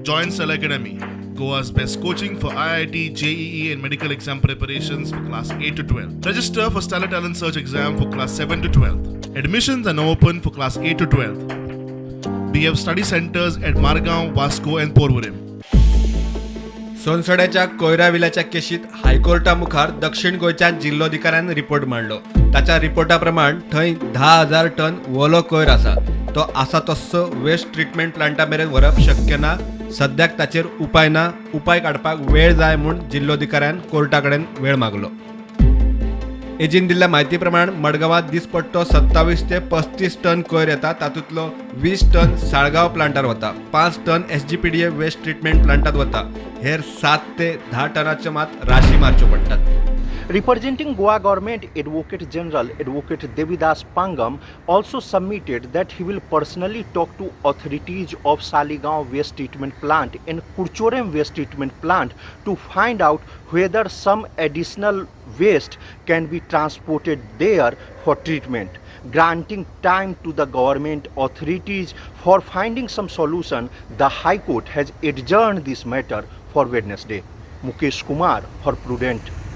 Join Cell Academy, Goa's best coaching for IIT, JEE, and medical exam preparations for class 8 to 12. Register for Stellar Talent Search exam for class 7 to 12. Admissions are now open for class 8 to 12. We have study centers at Margaon, Vasco, and Porvorim. सोनसड्याच्या कोयराविल्याच्या केशीत हायकोर्टा मुखार दक्षिण गोयच्या जिल्लोधिकाऱ्यान report मांडलो. ताच्या रिपोर्टा प्रमाण थंय 10,000 ton वोलो कोयर आसा. तो आसा तस्सो वेस्ट ट्रीटमेंट प्लांटा मेरेन व्हरप शक्य ना. सद्याक ताचेर उपाय ना. उपाय काडपाक वेळ जाय म्हूण जिल्लोधिकाऱ्यान कोर्टा कडेन वेळ मागलो. एजीन दिल्ल्या म्हायती प्रमाण मडगांवांत दिसपट्टो 27 ते 35 टन कोयर येता. तातूंतलो 20 टन साळगांव प्लांटार वता, 5 टन SGPDA वेस्ट ट्रीटमेंट प्लांटात वता. हेर 7 ते 10 टनाचे मात राशी मारच्यो पडटात. Representing Goa Government, Advocate General Advocate Devidas Pangam also submitted that he will personally talk to authorities of Saligaon Waste Treatment Plant and Kurchorem Waste Treatment Plant to find out whether some additional waste can be transported there for treatment. Granting time to the government authorities for finding some solution, the High Court has adjourned this matter for Wednesday. Mukesh Kumar for Prudent.